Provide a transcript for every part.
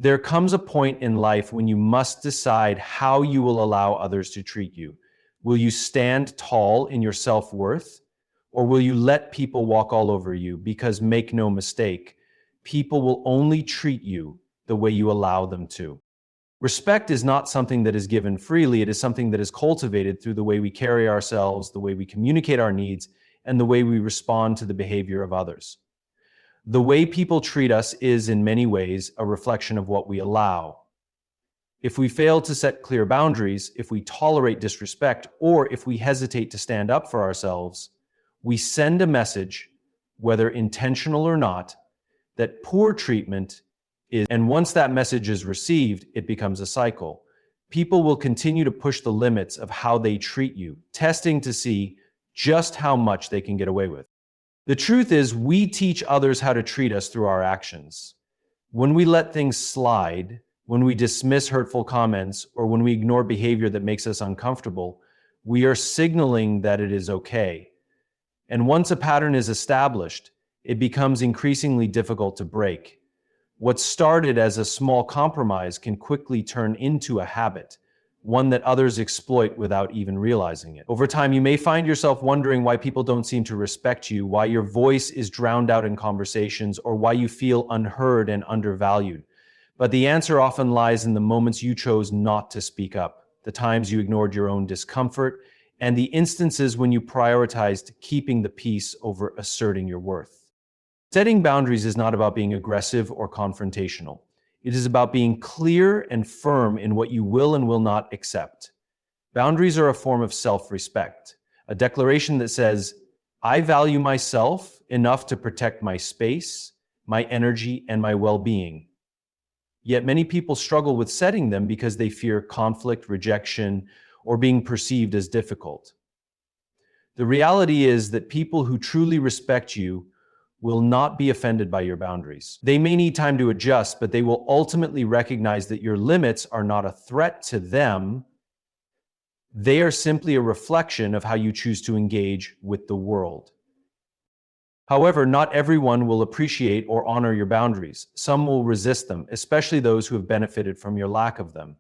There comes a point in life when you must decide how you will allow others to treat you. Will you stand tall in your self-worth, or will you let people walk all over you? Because make no mistake, people will only treat you the way you allow them to. Respect is not something that is given freely. It is something that is cultivated through the way we carry ourselves, the way we communicate our needs, and the way we respond to the behavior of others. The way people treat us is, in many ways, a reflection of what we allow. If we fail to set clear boundaries, if we tolerate disrespect, or if we hesitate to stand up for ourselves, we send a message, whether intentional or not, that poor treatment is, and once that message is received, it becomes a cycle. People will continue to push the limits of how they treat you, testing to see just how much they can get away with. The truth is, we teach others how to treat us through our actions. When we let things slide, when we dismiss hurtful comments, or when we ignore behavior that makes us uncomfortable, we are signaling that it is okay. And once a pattern is established, it becomes increasingly difficult to break. What started as a small compromise can quickly turn into a habit, one that others exploit without even realizing it. Over time, you may find yourself wondering why people don't seem to respect you, why your voice is drowned out in conversations, or why you feel unheard and undervalued. But the answer often lies in the moments you chose not to speak up, the times you ignored your own discomfort, and the instances when you prioritized keeping the peace over asserting your worth. Setting boundaries is not about being aggressive or confrontational. It is about being clear and firm in what you will and will not accept. Boundaries are a form of self-respect, a declaration that says, I value myself enough to protect my space, my energy, and my well-being. Yet many people struggle with setting them because they fear conflict, rejection, or being perceived as difficult. The reality is that people who truly respect you will not be offended by your boundaries. They may need time to adjust, but they will ultimately recognize that your limits are not a threat to them. They are simply a reflection of how you choose to engage with the world. However, not everyone will appreciate or honor your boundaries. Some will resist them, especially those who have benefited from your lack of them.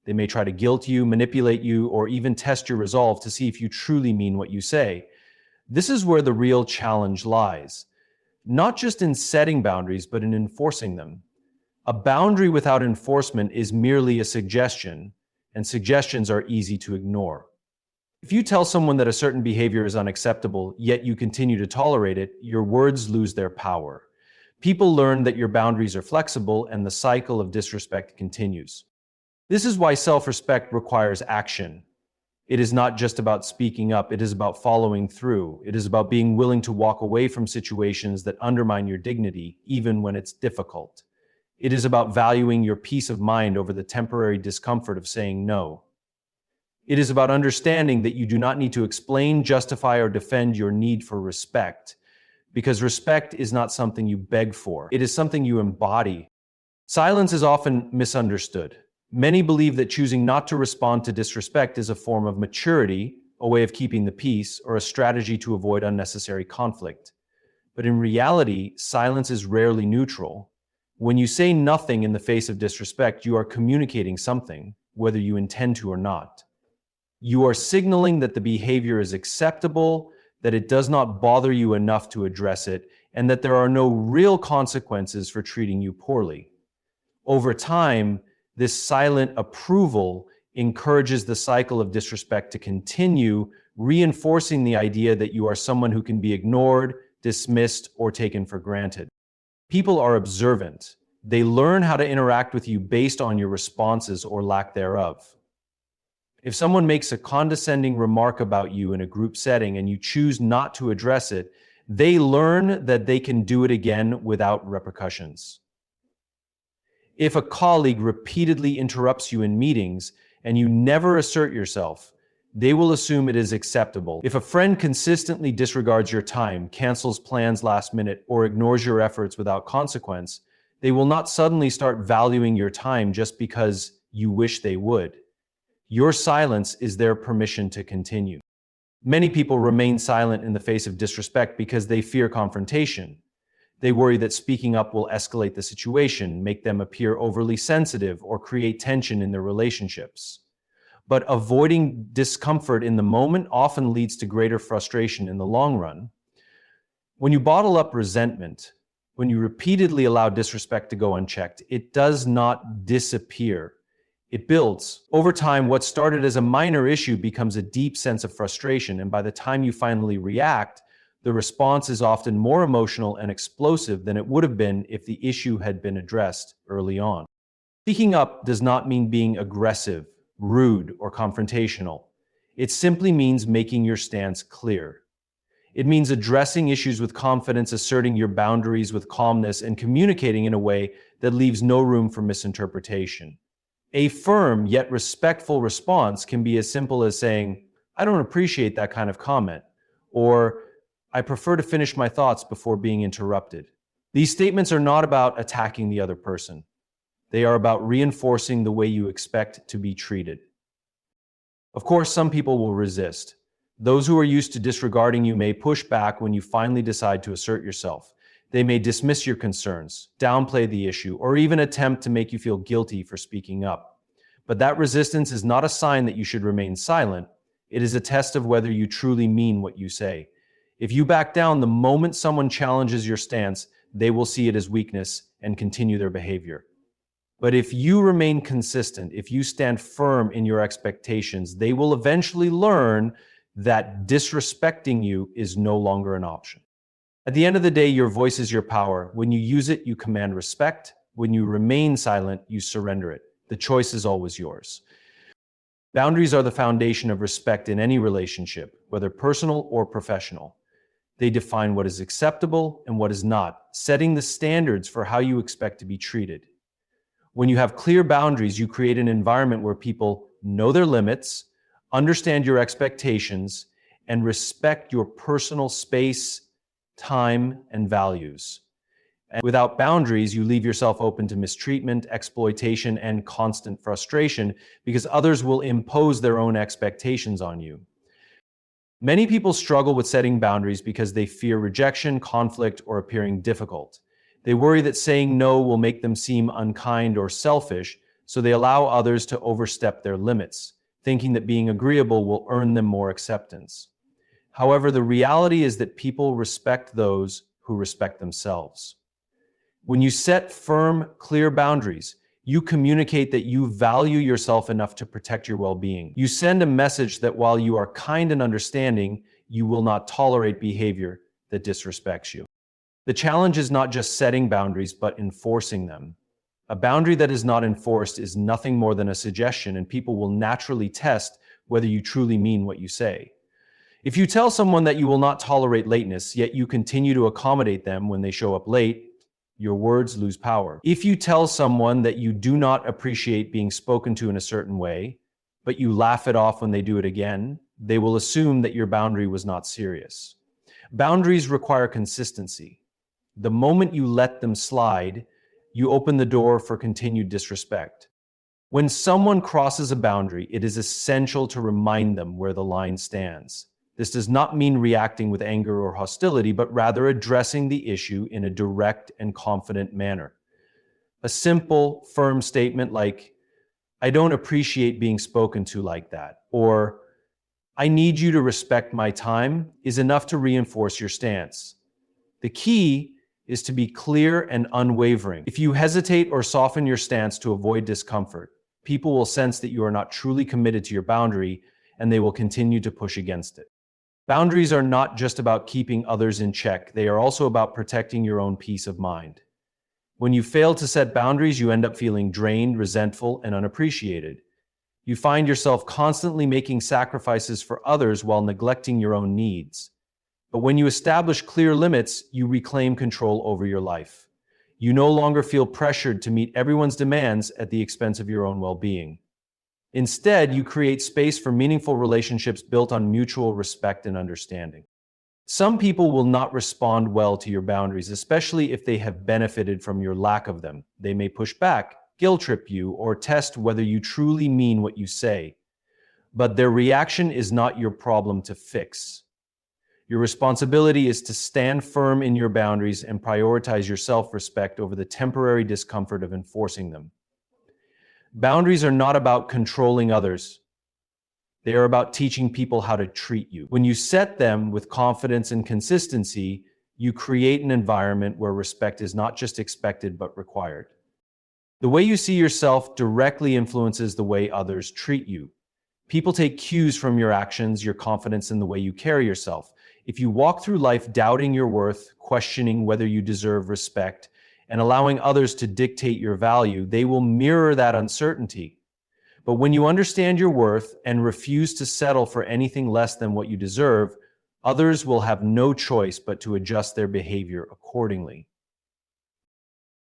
They may try to guilt you, manipulate you, or even test your resolve to see if you truly mean what you say. This is where the real challenge lies. Not just in setting boundaries, but in enforcing them. A boundary without enforcement is merely a suggestion, and suggestions are easy to ignore. If you tell someone that a certain behavior is unacceptable, yet you continue to tolerate it, your words lose their power. People learn that your boundaries are flexible, and the cycle of disrespect continues. This is why self-respect requires action. It is not just about speaking up, it is about following through. It is about being willing to walk away from situations that undermine your dignity, even when it's difficult. It is about valuing your peace of mind over the temporary discomfort of saying no. It is about understanding that you do not need to explain, justify, or defend your need for respect, because respect is not something you beg for. It is something you embody. Silence is often misunderstood. Many believe that choosing not to respond to disrespect is a form of maturity, a way of keeping the peace, or a strategy to avoid unnecessary conflict. But in reality, silence is rarely neutral. When you say nothing in the face of disrespect, you are communicating something, whether you intend to or not. You are signaling that the behavior is acceptable, that it does not bother you enough to address it, and that there are no real consequences for treating you poorly. Over time, this silent approval encourages the cycle of disrespect to continue, reinforcing the idea that you are someone who can be ignored, dismissed, or taken for granted. People are observant. They learn how to interact with you based on your responses or lack thereof. If someone makes a condescending remark about you in a group setting and you choose not to address it, they learn that they can do it again without repercussions. If a colleague repeatedly interrupts you in meetings and you never assert yourself, they will assume it is acceptable. If a friend consistently disregards your time, cancels plans last minute, or ignores your efforts without consequence, they will not suddenly start valuing your time just because you wish they would. Your silence is their permission to continue. Many people remain silent in the face of disrespect because they fear confrontation. They worry that speaking up will escalate the situation, make them appear overly sensitive, or create tension in their relationships. But avoiding discomfort in the moment often leads to greater frustration in the long run. When you bottle up resentment, when you repeatedly allow disrespect to go unchecked, it does not disappear. It builds. Over time, what started as a minor issue becomes a deep sense of frustration, and by the time you finally react, the response is often more emotional and explosive than it would have been if the issue had been addressed early on. Speaking up does not mean being aggressive, rude, or confrontational. It simply means making your stance clear. It means addressing issues with confidence, asserting your boundaries with calmness, and communicating in a way that leaves no room for misinterpretation. A firm yet respectful response can be as simple as saying, "I don't appreciate that kind of comment," or "I prefer to finish my thoughts before being interrupted." These statements are not about attacking the other person. They are about reinforcing the way you expect to be treated. Of course, some people will resist. Those who are used to disregarding you may push back when you finally decide to assert yourself. They may dismiss your concerns, downplay the issue, or even attempt to make you feel guilty for speaking up. But that resistance is not a sign that you should remain silent. It is a test of whether you truly mean what you say. If you back down the moment someone challenges your stance, they will see it as weakness and continue their behavior. But if you remain consistent, if you stand firm in your expectations, they will eventually learn that disrespecting you is no longer an option. At the end of the day, your voice is your power. When you use it, you command respect. When you remain silent, you surrender it. The choice is always yours. Boundaries are the foundation of respect in any relationship, whether personal or professional. They define what is acceptable and what is not, setting the standards for how you expect to be treated. When you have clear boundaries, you create an environment where people know their limits, understand your expectations, and respect your personal space, time, and values. And without boundaries, you leave yourself open to mistreatment, exploitation, and constant frustration because others will impose their own expectations on you. Many people struggle with setting boundaries because they fear rejection, conflict, or appearing difficult. They worry that saying no will make them seem unkind or selfish, so they allow others to overstep their limits, thinking that being agreeable will earn them more acceptance. However, the reality is that people respect those who respect themselves. When you set firm, clear boundaries, you communicate that you value yourself enough to protect your well-being. You send a message that while you are kind and understanding, you will not tolerate behavior that disrespects you. The challenge is not just setting boundaries, but enforcing them. A boundary that is not enforced is nothing more than a suggestion, and people will naturally test whether you truly mean what you say. If you tell someone that you will not tolerate lateness, yet you continue to accommodate them when they show up late, your words lose power. If you tell someone that you do not appreciate being spoken to in a certain way, but you laugh it off when they do it again, they will assume that your boundary was not serious. Boundaries require consistency. The moment you let them slide, you open the door for continued disrespect. When someone crosses a boundary, it is essential to remind them where the line stands. This does not mean reacting with anger or hostility, but rather addressing the issue in a direct and confident manner. A simple, firm statement like, "I don't appreciate being spoken to like that," or "I need you to respect my time," is enough to reinforce your stance. The key is to be clear and unwavering. If you hesitate or soften your stance to avoid discomfort, people will sense that you are not truly committed to your boundary, and they will continue to push against it. Boundaries are not just about keeping others in check, they are also about protecting your own peace of mind. When you fail to set boundaries, you end up feeling drained, resentful, and unappreciated. You find yourself constantly making sacrifices for others while neglecting your own needs. But when you establish clear limits, you reclaim control over your life. You no longer feel pressured to meet everyone's demands at the expense of your own well-being. Instead, you create space for meaningful relationships built on mutual respect and understanding. Some people will not respond well to your boundaries, especially if they have benefited from your lack of them. They may push back, guilt trip you, or test whether you truly mean what you say. But their reaction is not your problem to fix. Your responsibility is to stand firm in your boundaries and prioritize your self-respect over the temporary discomfort of enforcing them. Boundaries are not about controlling others. They are about teaching people how to treat you. When you set them with confidence and consistency, you create an environment where respect is not just expected but required. The way you see yourself directly influences the way others treat you. People take cues from your actions, your confidence, and the way you carry yourself. If you walk through life doubting your worth, questioning whether you deserve respect, and allowing others to dictate your value, they will mirror that uncertainty. But when you understand your worth and refuse to settle for anything less than what you deserve, others will have no choice but to adjust their behavior accordingly.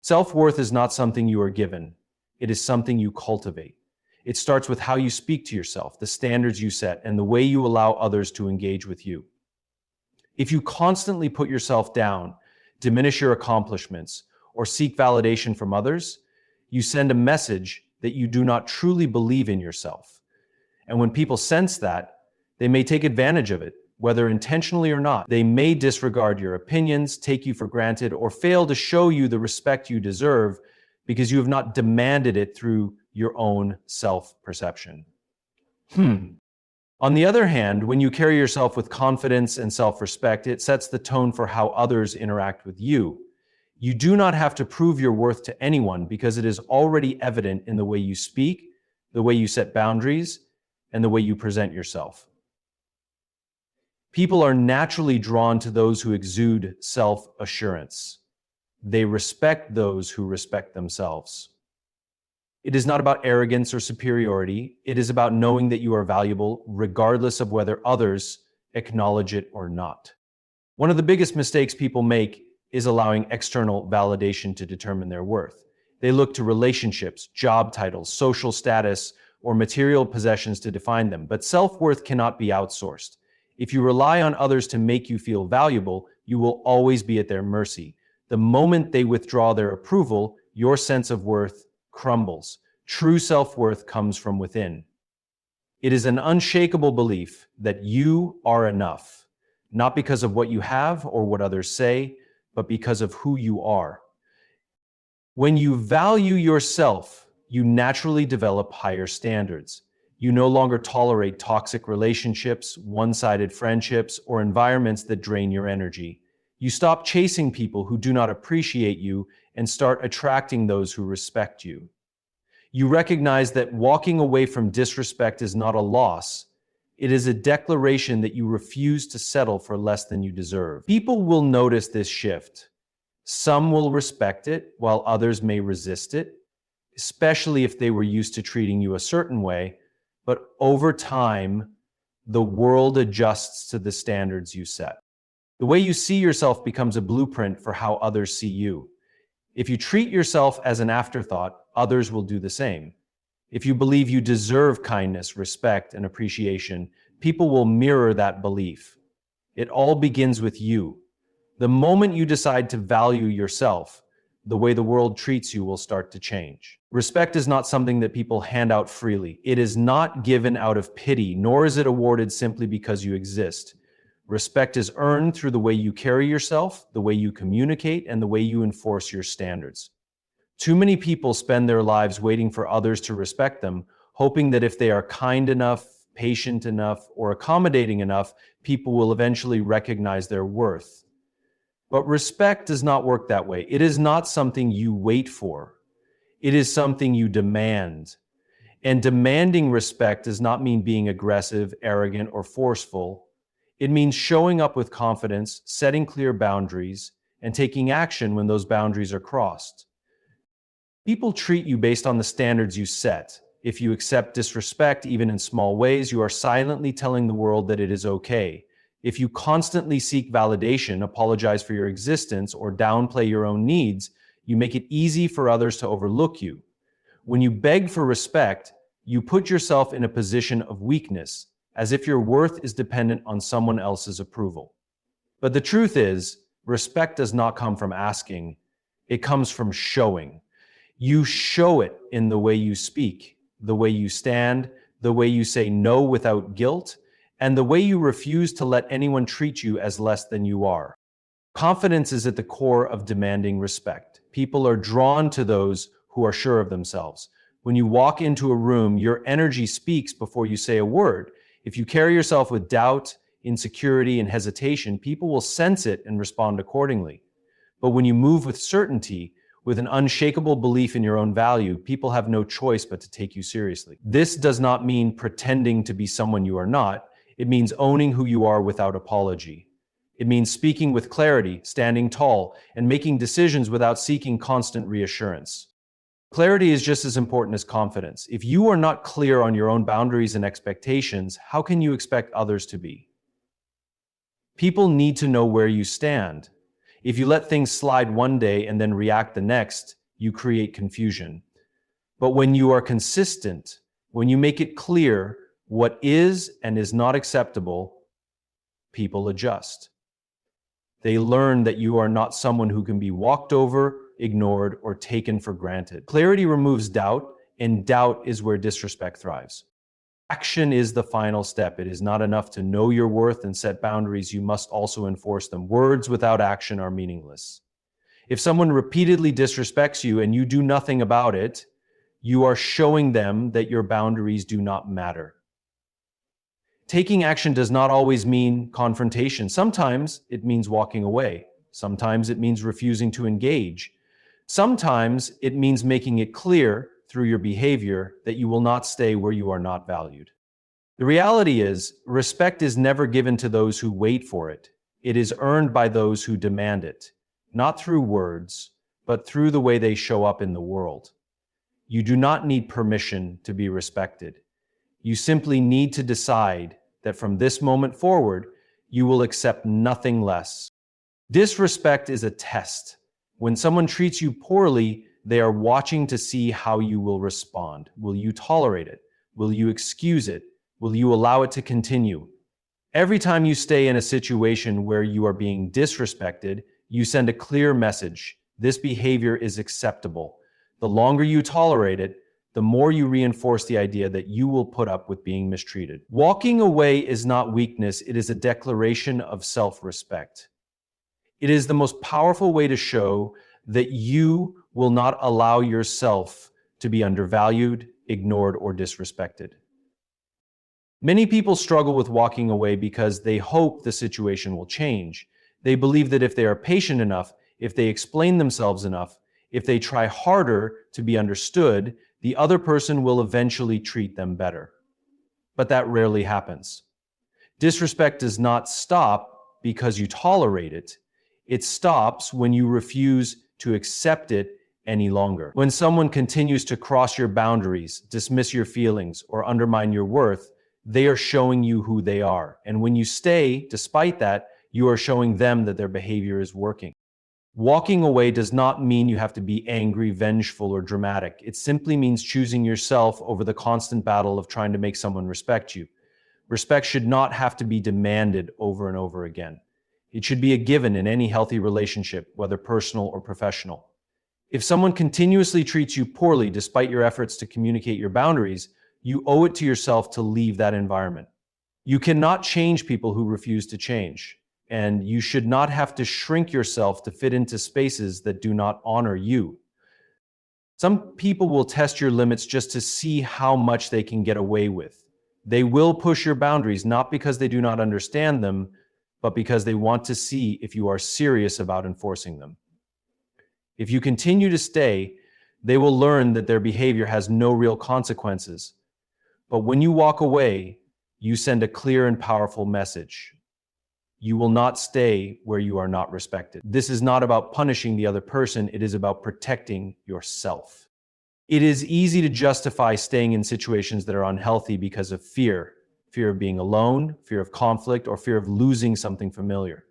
Self-worth is not something you are given. It is something you cultivate. It starts with how you speak to yourself, the standards you set, and the way you allow others to engage with you. If you constantly put yourself down, diminish your accomplishments, or seek validation from others, you send a message that you do not truly believe in yourself. And when people sense that, they may take advantage of it, whether intentionally or not. They may disregard your opinions, take you for granted, or fail to show you the respect you deserve because you have not demanded it through your own self-perception. On the other hand, when you carry yourself with confidence and self-respect, it sets the tone for how others interact with you. You do not have to prove your worth to anyone because it is already evident in the way you speak, the way you set boundaries, and the way you present yourself. People are naturally drawn to those who exude self-assurance. They respect those who respect themselves. It is not about arrogance or superiority. It is about knowing that you are valuable regardless of whether others acknowledge it or not. One of the biggest mistakes people make is allowing external validation to determine their worth. They look to relationships, job titles, social status, or material possessions to define them. But self-worth cannot be outsourced. If you rely on others to make you feel valuable, you will always be at their mercy. The moment they withdraw their approval, your sense of worth crumbles. True self-worth comes from within. It is an unshakable belief that you are enough, not because of what you have or what others say, but because of who you are. When you value yourself, you naturally develop higher standards. You no longer tolerate toxic relationships, one-sided friendships, or environments that drain your energy. You stop chasing people who do not appreciate you and start attracting those who respect you. You recognize that walking away from disrespect is not a loss. It is a declaration that you refuse to settle for less than you deserve. People will notice this shift. Some will respect it, while others may resist it, especially if they were used to treating you a certain way. But over time, the world adjusts to the standards you set. The way you see yourself becomes a blueprint for how others see you. If you treat yourself as an afterthought, others will do the same. If you believe you deserve kindness, respect, and appreciation, people will mirror that belief. It all begins with you. The moment you decide to value yourself, the way the world treats you will start to change. Respect is not something that people hand out freely. It is not given out of pity, nor is it awarded simply because you exist. Respect is earned through the way you carry yourself, the way you communicate, and the way you enforce your standards. Too many people spend their lives waiting for others to respect them, hoping that if they are kind enough, patient enough, or accommodating enough, people will eventually recognize their worth. But respect does not work that way. It is not something you wait for. It is something you demand. And demanding respect does not mean being aggressive, arrogant, or forceful. It means showing up with confidence, setting clear boundaries, and taking action when those boundaries are crossed. People treat you based on the standards you set. If you accept disrespect, even in small ways, you are silently telling the world that it is okay. If you constantly seek validation, apologize for your existence, or downplay your own needs, you make it easy for others to overlook you. When you beg for respect, you put yourself in a position of weakness, as if your worth is dependent on someone else's approval. But the truth is, respect does not come from asking. It comes from showing. You show it in the way you speak, the way you stand, the way you say no without guilt, and the way you refuse to let anyone treat you as less than you are. Confidence is at the core of demanding respect. People are drawn to those who are sure of themselves. When you walk into a room, your energy speaks before you say a word. If you carry yourself with doubt, insecurity, and hesitation, people will sense it and respond accordingly. But when you move with certainty, with an unshakable belief in your own value, people have no choice but to take you seriously. This does not mean pretending to be someone you are not. It means owning who you are without apology. It means speaking with clarity, standing tall, and making decisions without seeking constant reassurance. Clarity is just as important as confidence. If you are not clear on your own boundaries and expectations, how can you expect others to be? People need to know where you stand. If you let things slide one day and then react the next, you create confusion. But when you are consistent, when you make it clear what is and is not acceptable, people adjust. They learn that you are not someone who can be walked over, ignored, or taken for granted. Clarity removes doubt, and doubt is where disrespect thrives. Action is the final step. It is not enough to know your worth and set boundaries. You must also enforce them. Words without action are meaningless. If someone repeatedly disrespects you and you do nothing about it, you are showing them that your boundaries do not matter. Taking action does not always mean confrontation. Sometimes it means walking away. Sometimes it means refusing to engage. Sometimes it means making it clear through your behavior that you will not stay where you are not valued. The reality is, respect is never given to those who wait for it. It is earned by those who demand it, not through words, but through the way they show up in the world. You do not need permission to be respected. You simply need to decide that from this moment forward, you will accept nothing less. Disrespect is a test. When someone treats you poorly, they are watching to see how you will respond. Will you tolerate it? Will you excuse it? Will you allow it to continue? Every time you stay in a situation where you are being disrespected, you send a clear message. This behavior is acceptable. The longer you tolerate it, the more you reinforce the idea that you will put up with being mistreated. Walking away is not weakness, it is a declaration of self-respect. It is the most powerful way to show that you will not allow yourself to be undervalued, ignored, or disrespected. Many people struggle with walking away because they hope the situation will change. They believe that if they are patient enough, if they explain themselves enough, if they try harder to be understood, the other person will eventually treat them better. But that rarely happens. Disrespect does not stop because you tolerate it. It stops when you refuse to accept it any longer. When someone continues to cross your boundaries, dismiss your feelings, or undermine your worth, they are showing you who they are. And when you stay, despite that, you are showing them that their behavior is working. Walking away does not mean you have to be angry, vengeful, or dramatic. It simply means choosing yourself over the constant battle of trying to make someone respect you. Respect should not have to be demanded over and over again. It should be a given in any healthy relationship, whether personal or professional. If someone continuously treats you poorly despite your efforts to communicate your boundaries, you owe it to yourself to leave that environment. You cannot change people who refuse to change, and you should not have to shrink yourself to fit into spaces that do not honor you. Some people will test your limits just to see how much they can get away with. They will push your boundaries not because they do not understand them, but because they want to see if you are serious about enforcing them. If you continue to stay, they will learn that their behavior has no real consequences. But when you walk away, you send a clear and powerful message. You will not stay where you are not respected. This is not about punishing the other person, it is about protecting yourself. It is easy to justify staying in situations that are unhealthy because of fear. Fear of being alone, fear of conflict, or fear of losing something familiar.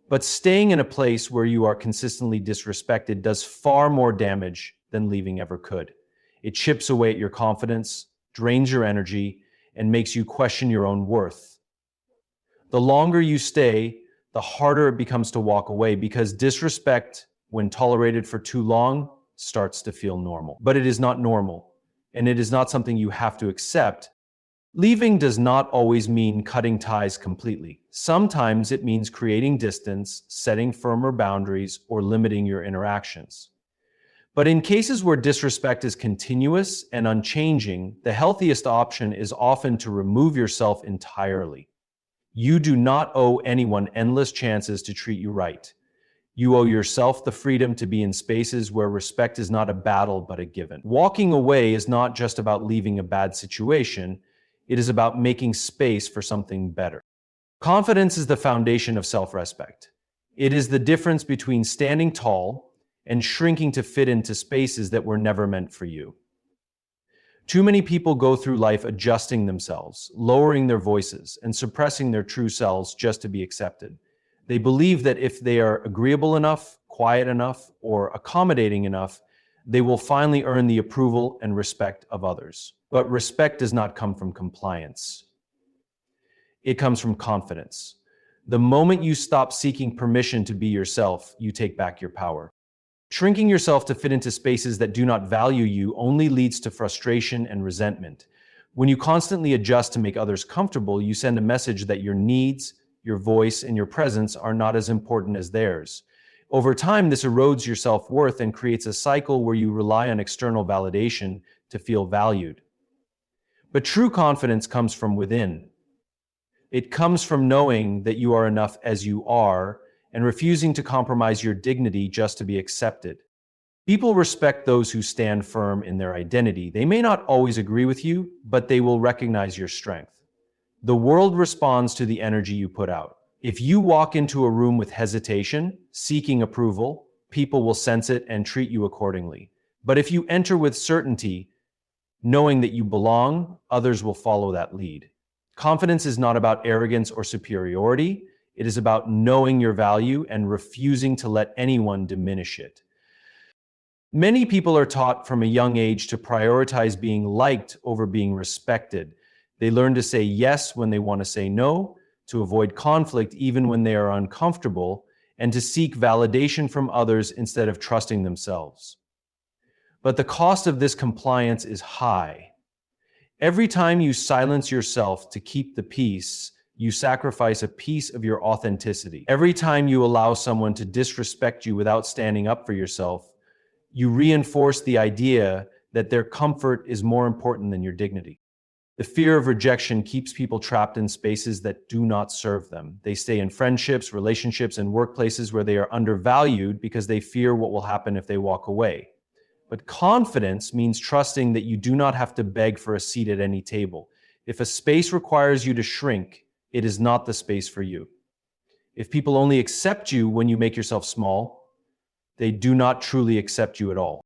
But staying in a place where you are consistently disrespected does far more damage than leaving ever could. It chips away at your confidence, drains your energy, and makes you question your own worth. The longer you stay, the harder it becomes to walk away because disrespect, when tolerated for too long, starts to feel normal. But it is not normal, and it is not something you have to accept. Leaving does not always mean cutting ties completely. Sometimes it means creating distance, setting firmer boundaries, or limiting your interactions. But in cases where disrespect is continuous and unchanging, the healthiest option is often to remove yourself entirely. You do not owe anyone endless chances to treat you right. You owe yourself the freedom to be in spaces where respect is not a battle but a given. Walking away is not just about leaving a bad situation, it is about making space for something better. Confidence is the foundation of self-respect. It is the difference between standing tall and shrinking to fit into spaces that were never meant for you. Too many people go through life adjusting themselves, lowering their voices, and suppressing their true selves just to be accepted. They believe that if they are agreeable enough, quiet enough, or accommodating enough, they will finally earn the approval and respect of others. But respect does not come from compliance. It comes from confidence. The moment you stop seeking permission to be yourself, you take back your power. Shrinking yourself to fit into spaces that do not value you only leads to frustration and resentment. When you constantly adjust to make others comfortable, you send a message that your needs, your voice, and your presence are not as important as theirs. Over time, this erodes your self-worth and creates a cycle where you rely on external validation to feel valued. But true confidence comes from within. It comes from knowing that you are enough as you are and refusing to compromise your dignity just to be accepted. People respect those who stand firm in their identity. They may not always agree with you, but they will recognize your strength. The world responds to the energy you put out. If you walk into a room with hesitation, seeking approval, people will sense it and treat you accordingly. But if you enter with certainty, knowing that you belong, others will follow that lead. Confidence is not about arrogance or superiority. It is about knowing your value and refusing to let anyone diminish it. Many people are taught from a young age to prioritize being liked over being respected. They learn to say yes when they want to say no, to avoid conflict even when they are uncomfortable, and to seek validation from others instead of trusting themselves. But the cost of this compliance is high. Every time you silence yourself to keep the peace, you sacrifice a piece of your authenticity. Every time you allow someone to disrespect you without standing up for yourself, you reinforce the idea that their comfort is more important than your dignity. The fear of rejection keeps people trapped in spaces that do not serve them. They stay in friendships, relationships, and workplaces where they are undervalued because they fear what will happen if they walk away. But confidence means trusting that you do not have to beg for a seat at any table. If a space requires you to shrink, it is not the space for you. If people only accept you when you make yourself small, they do not truly accept you at all.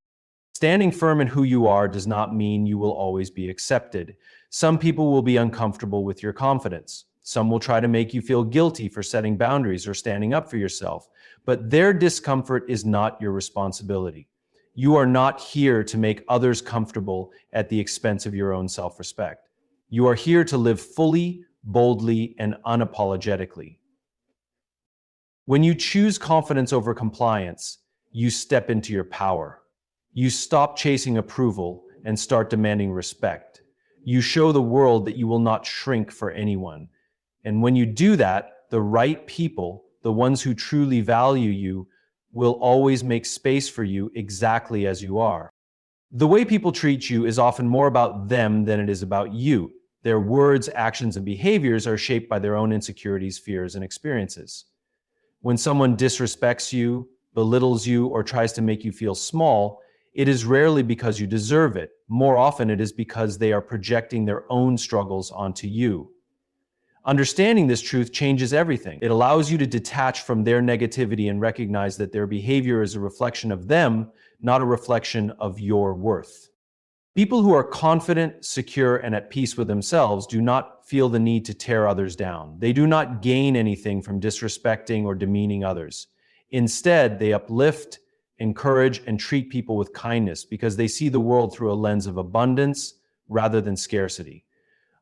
Standing firm in who you are does not mean you will always be accepted. Some people will be uncomfortable with your confidence. Some will try to make you feel guilty for setting boundaries or standing up for yourself. But their discomfort is not your responsibility. You are not here to make others comfortable at the expense of your own self-respect. You are here to live fully, boldly, and unapologetically. When you choose confidence over compliance, you step into your power. You stop chasing approval and start demanding respect. You show the world that you will not shrink for anyone. And when you do that, the right people, the ones who truly value you, will always make space for you exactly as you are. The way people treat you is often more about them than it is about you. Their words, actions, and behaviors are shaped by their own insecurities, fears, and experiences. When someone disrespects you, belittles you, or tries to make you feel small, it is rarely because you deserve it. More often, it is because they are projecting their own struggles onto you. Understanding this truth changes everything. It allows you to detach from their negativity and recognize that their behavior is a reflection of them, not a reflection of your worth. People who are confident, secure, and at peace with themselves do not feel the need to tear others down. They do not gain anything from disrespecting or demeaning others. Instead, they uplift, encourage, and treat people with kindness because they see the world through a lens of abundance rather than scarcity.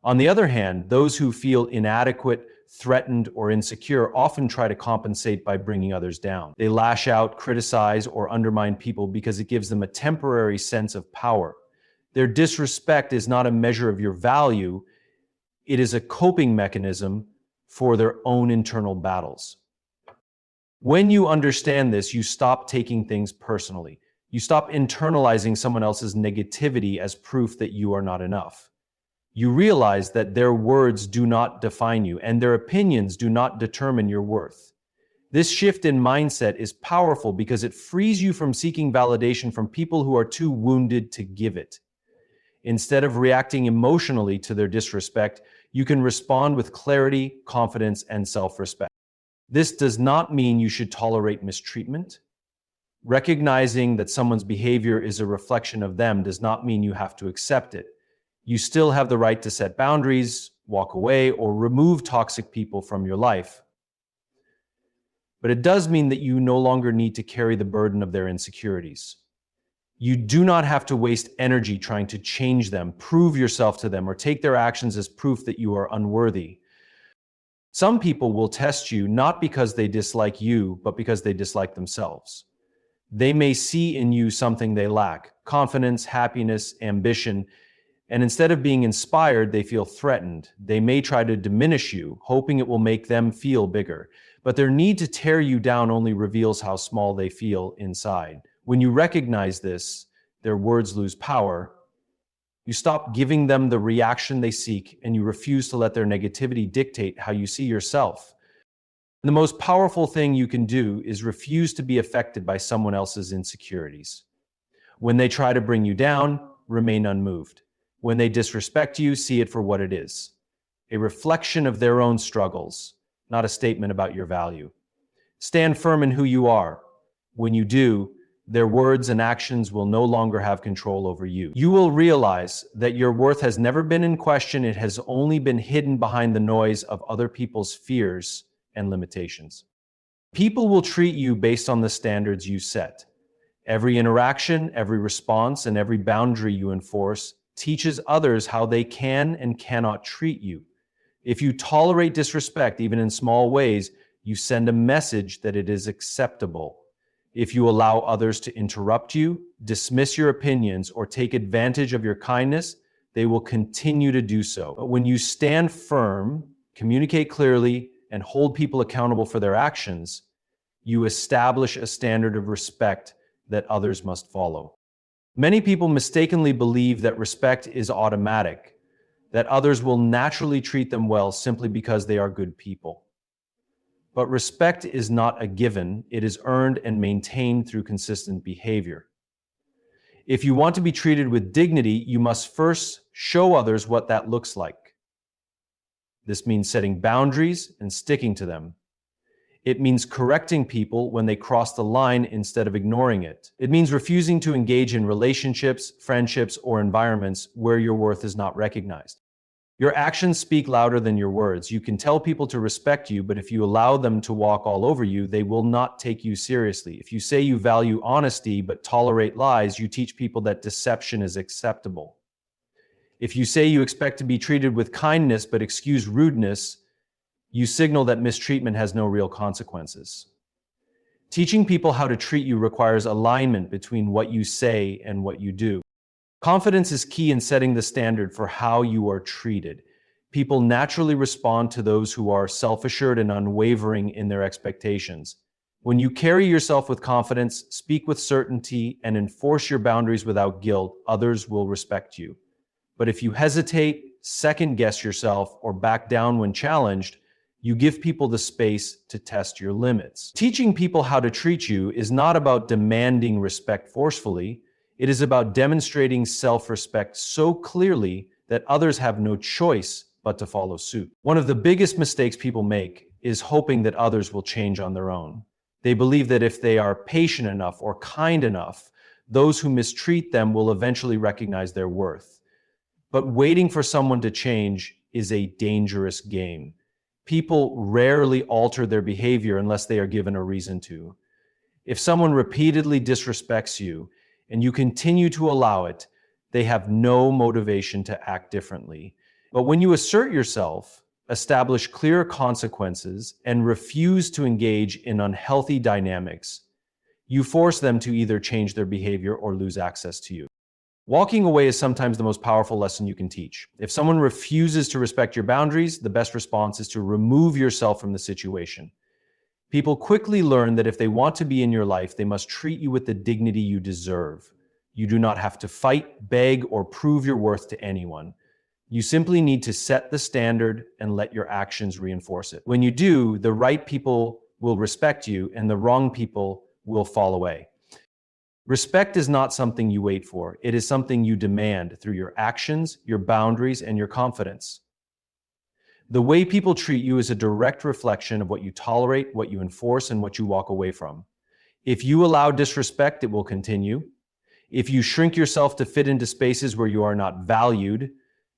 On the other hand, those who feel inadequate, threatened, or insecure often try to compensate by bringing others down. They lash out, criticize, or undermine people because it gives them a temporary sense of power. Their disrespect is not a measure of your value, It is a coping mechanism for their own internal battles. When you understand this, you stop taking things personally. You stop internalizing someone else's negativity as proof that you are not enough. You realize that their words do not define you, and their opinions do not determine your worth. This shift in mindset is powerful because it frees you from seeking validation from people who are too wounded to give it. Instead of reacting emotionally to their disrespect, you can respond with clarity, confidence, and self-respect. This does not mean you should tolerate mistreatment. Recognizing that someone's behavior is a reflection of them does not mean you have to accept it. You still have the right to set boundaries, walk away, or remove toxic people from your life. But it does mean that you no longer need to carry the burden of their insecurities. You do not have to waste energy trying to change them, prove yourself to them, or take their actions as proof that you are unworthy. Some people will test you not because they dislike you, but because they dislike themselves. They may see in you something they lack: confidence, happiness, ambition, and instead of being inspired, they feel threatened. They may try to diminish you, hoping it will make them feel bigger. But their need to tear you down only reveals how small they feel inside. When you recognize this, their words lose power. You stop giving them the reaction they seek, and you refuse to let their negativity dictate how you see yourself. And the most powerful thing you can do is refuse to be affected by someone else's insecurities. When they try to bring you down, remain unmoved. When they disrespect you, see it for what it is: a reflection of their own struggles, not a statement about your value. Stand firm in who you are. When you do, their words and actions will no longer have control over you. You will realize that your worth has never been in question. It has only been hidden behind the noise of other people's fears and limitations. People will treat you based on the standards you set. Every interaction, every response, and every boundary you enforce teaches others how they can and cannot treat you. If you tolerate disrespect, even in small ways, you send a message that it is acceptable. If you allow others to interrupt you, dismiss your opinions, or take advantage of your kindness, they will continue to do so. But when you stand firm, communicate clearly, and hold people accountable for their actions, you establish a standard of respect that others must follow. Many people mistakenly believe that respect is automatic, that others will naturally treat them well simply because they are good people. But respect is not a given. It is earned and maintained through consistent behavior. If you want to be treated with dignity, you must first show others what that looks like. This means setting boundaries and sticking to them. It means correcting people when they cross the line instead of ignoring it. It means refusing to engage in relationships, friendships, or environments where your worth is not recognized. Your actions speak louder than your words. You can tell people to respect you, but if you allow them to walk all over you, they will not take you seriously. If you say you value honesty but tolerate lies, you teach people that deception is acceptable. If you say you expect to be treated with kindness but excuse rudeness, you signal that mistreatment has no real consequences. Teaching people how to treat you requires alignment between what you say and what you do. Confidence is key in setting the standard for how you are treated. People naturally respond to those who are self-assured and unwavering in their expectations. When you carry yourself with confidence, speak with certainty, and enforce your boundaries without guilt, others will respect you. But if you hesitate, second-guess yourself, or back down when challenged, you give people the space to test your limits. Teaching people how to treat you is not about demanding respect forcefully. It is about demonstrating self-respect so clearly that others have no choice but to follow suit. One of the biggest mistakes people make is hoping that others will change on their own. They believe that if they are patient enough or kind enough, those who mistreat them will eventually recognize their worth. But waiting for someone to change is a dangerous game. People rarely alter their behavior unless they are given a reason to. If someone repeatedly disrespects you and you continue to allow it, they have no motivation to act differently. But when you assert yourself, establish clear consequences, and refuse to engage in unhealthy dynamics, you force them to either change their behavior or lose access to you. Walking away is sometimes the most powerful lesson you can teach. If someone refuses to respect your boundaries, the best response is to remove yourself from the situation. People quickly learn that if they want to be in your life, they must treat you with the dignity you deserve. You do not have to fight, beg, or prove your worth to anyone. You simply need to set the standard and let your actions reinforce it. When you do, the right people will respect you and the wrong people will fall away. Respect is not something you wait for. It is something you demand through your actions, your boundaries, and your confidence. The way people treat you is a direct reflection of what you tolerate, what you enforce, and what you walk away from. If you allow disrespect, it will continue. If you shrink yourself to fit into spaces where you are not valued,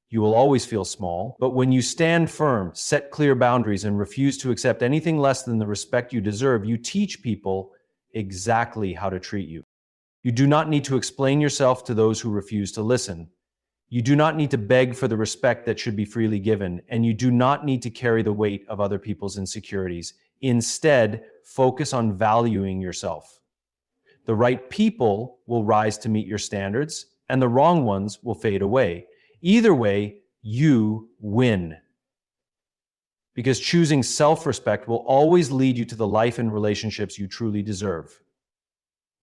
you will always feel small. But when you stand firm, set clear boundaries, and refuse to accept anything less than the respect you deserve, you teach people exactly how to treat you. You do not need to explain yourself to those who refuse to listen. You do not need to beg for the respect that should be freely given, and you do not need to carry the weight of other people's insecurities. Instead, focus on valuing yourself. The right people will rise to meet your standards, and the wrong ones will fade away. Either way, you win. Because choosing self-respect will always lead you to the life and relationships you truly deserve.